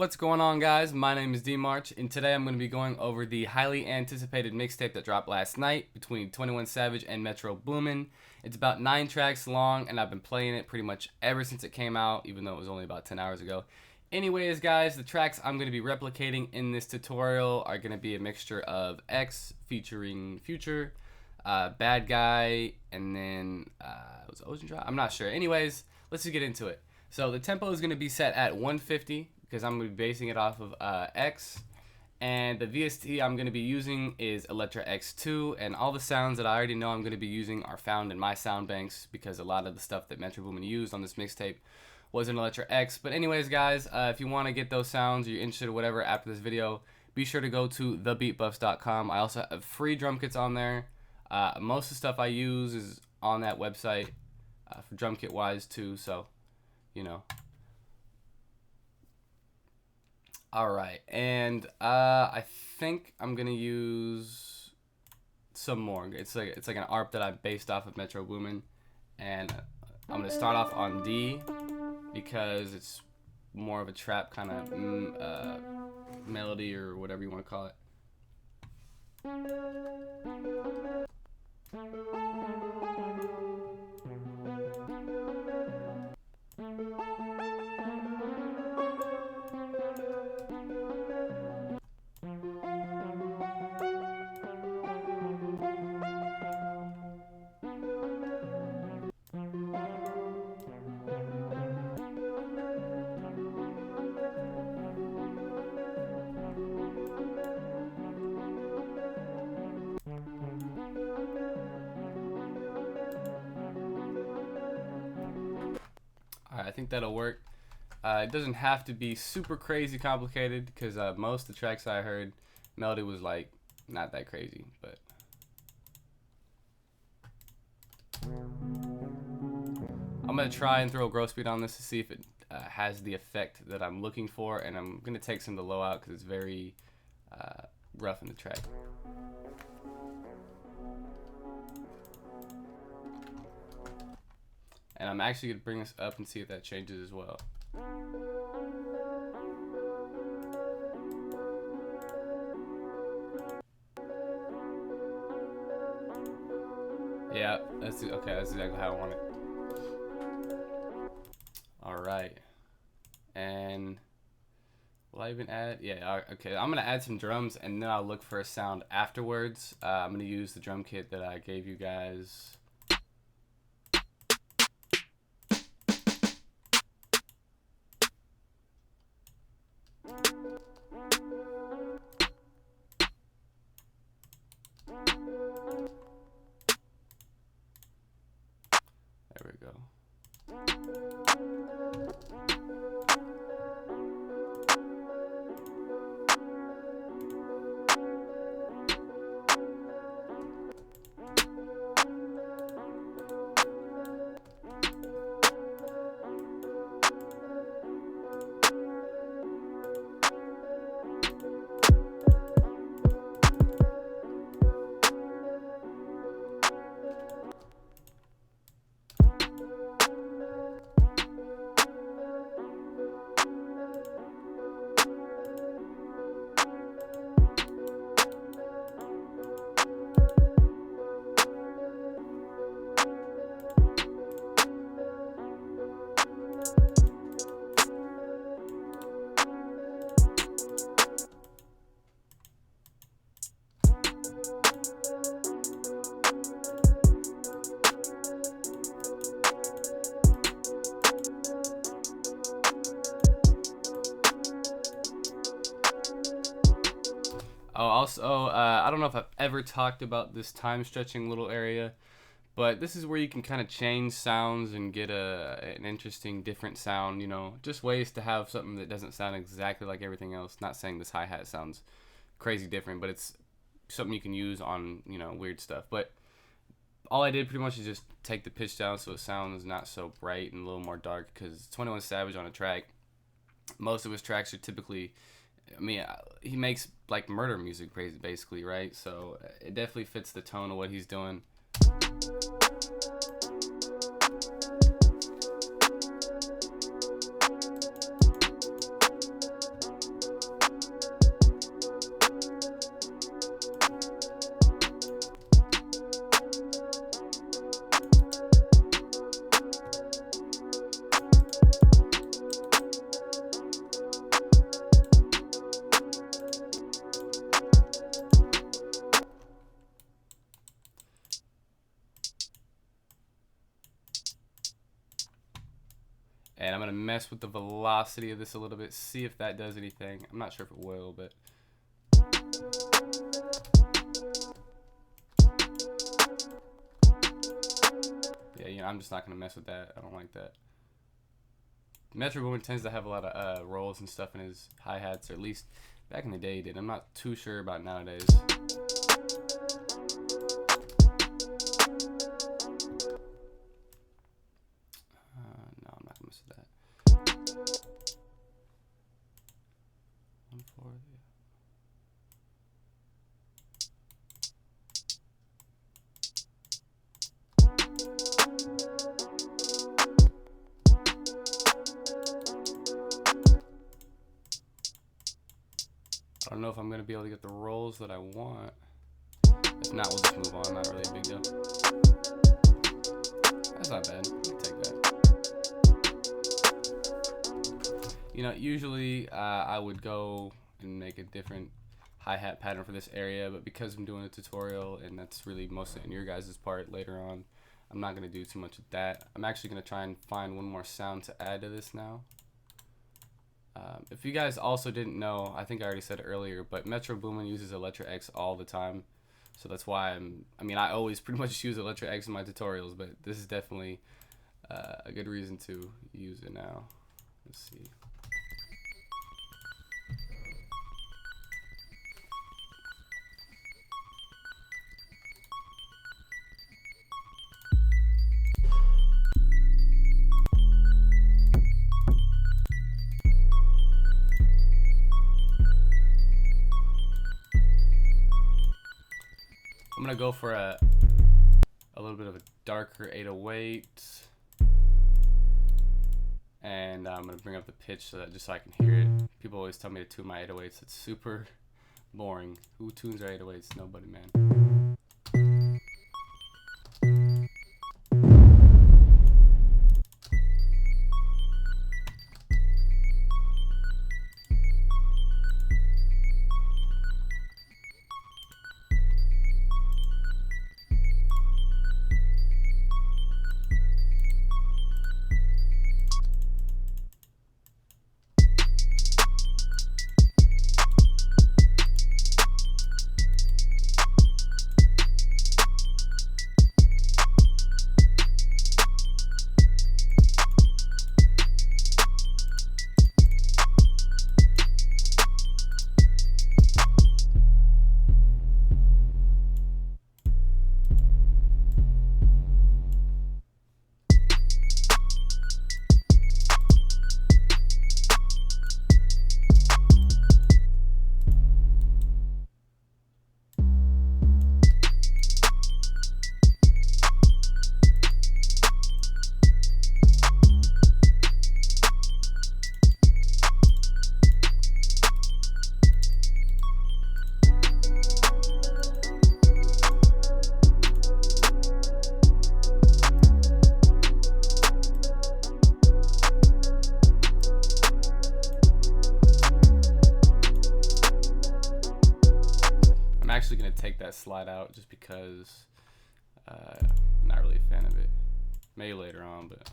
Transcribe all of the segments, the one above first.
What's going on, guys? My name is D March, and today I'm going to be going over the highly anticipated mixtape that dropped last night between 21 Savage and MetroBoomin. It's about 9 tracks long, and I've been playing it pretty much ever since it came out, even though it was only about 10 hours ago. Anyways, guys, the tracks I'm going to be replicating in this tutorial are going to be a mixture of X featuring Future, Bad Guy, and then was it Ocean Drive? I'm not sure. Anyways, let's just get into it. So the tempo is going to be set at 150 because I'm going to be basing it off of X. And the VST I'm going to be using is Electra X2, and all the sounds that I already know I'm going to be using are found in my sound banks because a lot of the stuff that MetroBoomin used on this mixtape was in Electra X. But anyways, guys, if you want to get those sounds, or you're interested or whatever after this video, be sure to go to TheBeatBuffs.com. I also have free drum kits on there. Most of the stuff I use is on that website for drum kit wise too, so you know. Alright, and I think I'm gonna use some more. It's like an ARP that I based off of MetroBoomin, and I'm gonna start off on D because it's more of a trap kind of melody or whatever you want to call it. Alright, I think that'll work. It doesn't have to be super crazy complicated because most of the tracks I heard, melody was like not that crazy, but I'm gonna try and throw a growth speed on this to see if it has the effect that I'm looking for, and I'm gonna take some of the low out because it's very rough in the track. And I'm actually going to bring this up and see if that changes as well. Yeah, that's exactly how I want it. Alright. And will I even add? Yeah, okay. I'm going to add some drums and then I'll look for a sound afterwards. I'm going to use the drum kit that I gave you guys. There we go. Oh, also, I don't know if I've ever talked about this time stretching little area, but this is where you can kind of change sounds and get an interesting, different sound, you know, just ways to have something that doesn't sound exactly like everything else. Not saying this hi-hat sounds crazy different, but it's something you can use on, you know, weird stuff. But all I did pretty much is just take the pitch down so it sounds not so bright and a little more dark, because 21 Savage on a track, most of his tracks are typically, I mean, he makes like murder music basically, right? So it definitely fits the tone of what he's doing. mess with the velocity of this a little bit, see if that does anything. I'm not sure if it will, but yeah, you know, I'm just not gonna mess with that. I don't like that. MetroBoomin tends to have a lot of rolls and stuff in his hi-hats, or at least back in the day he did. I'm not too sure about nowadays. No, I'm not gonna mess with that. 1/4, yeah. I don't know if I'm gonna be able to get the rolls that I want. If not, we'll just move on. Not really a big deal. That's not bad. We can take that. You know, usually I would go and make a different hi-hat pattern for this area, but because I'm doing a tutorial and that's really mostly on your guys' part later on, I'm not gonna do too much of that. I'm actually gonna try and find one more sound to add to this now. If you guys also didn't know, I think I already said it earlier, but MetroBoomin uses Electra X all the time. So that's why I always pretty much use Electra X in my tutorials, but this is definitely a good reason to use it now. Let's see. I'm gonna go for a little bit of a darker 808, and I'm gonna bring up the pitch so that just so I can hear it. People always tell me to tune my 808s. It's super boring. Who tunes their 808s? Nobody, man. Gonna take that slide out just because I'm not really a fan of it. Maybe later on, but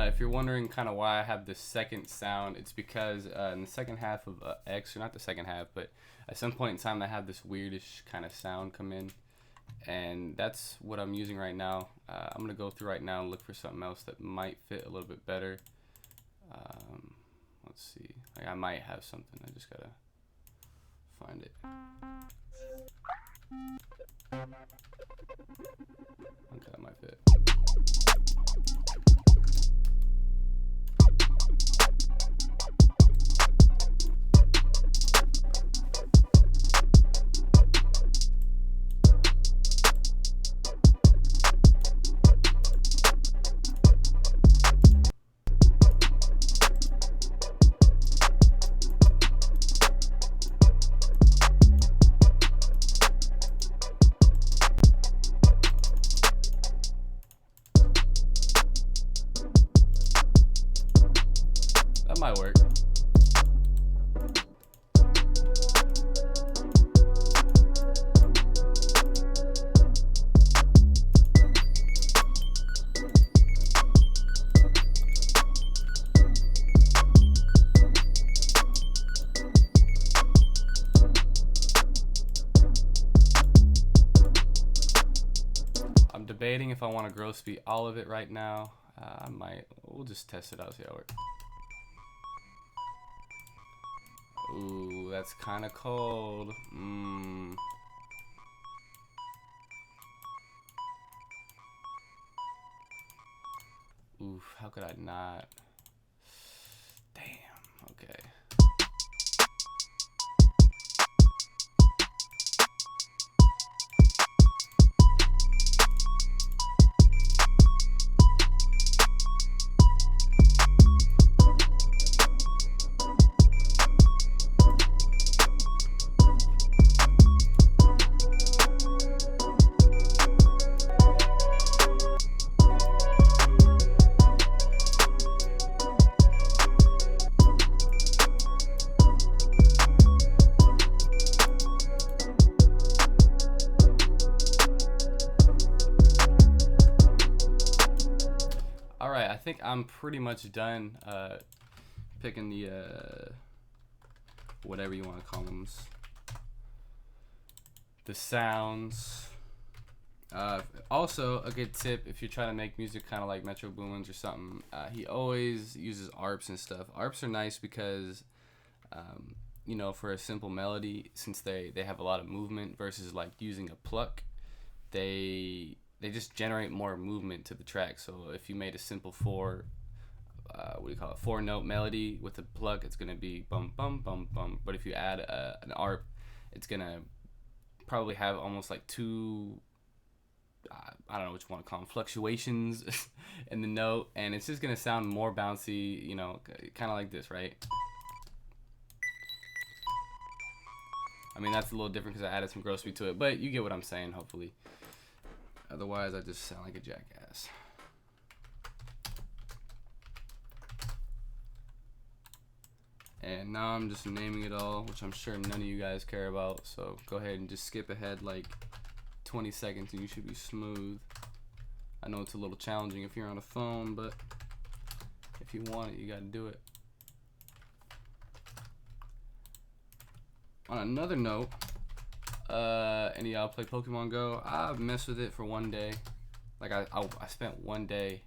if you're wondering kind of why I have the second sound, it's because in the second half of X, or not the second half, but at some point in time I have this weirdish kind of sound come in, and that's what I'm using right now. I'm gonna go through right now and look for something else that might fit a little bit better. Let's see. Like, I might have something. I just gotta find it. Okay, that might fit. That might work. I'm debating if I want to gross beat all of it right now. I might. We'll just test it out, see how it works. Ooh, that's kind of cold. Oof, how could I not? Damn, okay. Alright, I think I'm pretty much done picking the whatever you want to call them, the sounds. Also, a good tip if you're trying to make music kind of like MetroBoomin or something, he always uses ARPs and stuff. ARPs are nice because you know, for a simple melody, since they have a lot of movement versus like using a pluck, they just generate more movement to the track. So if you made a simple four note melody with a pluck, it's gonna be bum bum bum bum. But if you add an ARP, it's gonna probably have almost like two, I don't know what you want to call them, fluctuations in the note, and it's just gonna sound more bouncy, you know, kind of like this, right? I mean, that's a little different because I added some gross beat to it, but you get what I'm saying, hopefully. Otherwise, I just sound like a jackass. And now I'm just naming it all, which I'm sure none of you guys care about. So go ahead and just skip ahead like 20 seconds and you should be smooth. I know it's a little challenging if you're on a phone, but if you want it, you gotta do it. On another note, any of y'all play Pokemon Go? I've messed with it for one day. Like I spent one day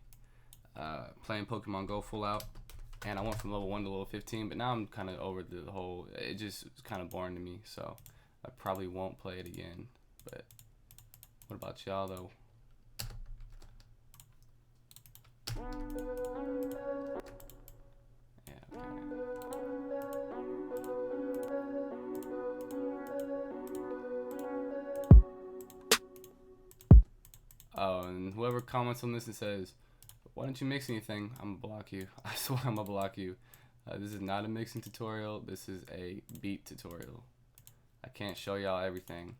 playing Pokemon Go full out, and I went from level 1 to level 15. But now I'm kind of over the whole. It just is kind of boring to me, so I probably won't play it again. But what about y'all though? Yeah. Okay. Oh, and whoever comments on this and says, why don't you mix anything? I'm gonna block you. I swear I'm gonna block you. This is not a mixing tutorial. This is a beat tutorial. I can't show y'all everything.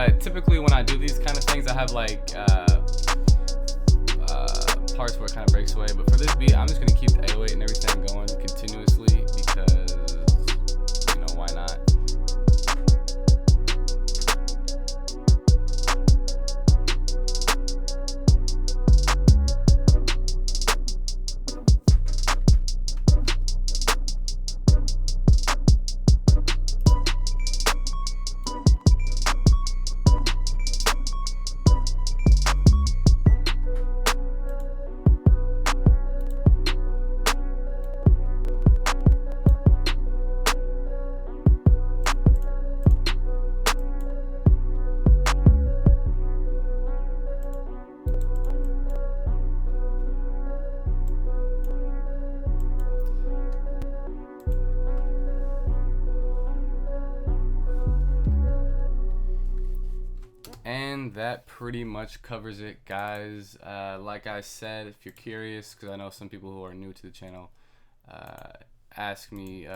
typically when I do these kind of things, I have like parts where it kind of breaks away. But for this beat, I'm just gonna keep the 808 and everything going continuously because, you know, why not? And that pretty much covers it, guys. Like I said, if you're curious, because I know some people who are new to the channel ask me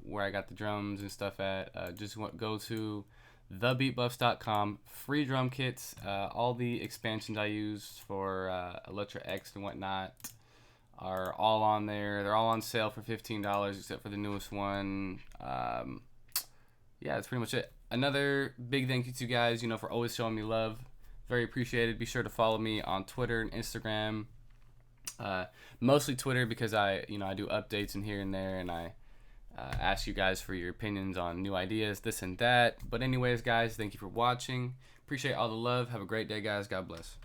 where I got the drums and stuff at, just go to TheBeatBuffs.com. Free drum kits, all the expansions I use for Electra X and whatnot are all on there. They're all on sale for $15 except for the newest one. Yeah, that's pretty much it. Another big thank you to you guys, you know, for always showing me love. Very appreciated. Be sure to follow me on Twitter and Instagram. Mostly Twitter because I do updates in here and there, and I ask you guys for your opinions on new ideas, this and that. But anyways, guys, thank you for watching. Appreciate all the love. Have a great day, guys. God bless.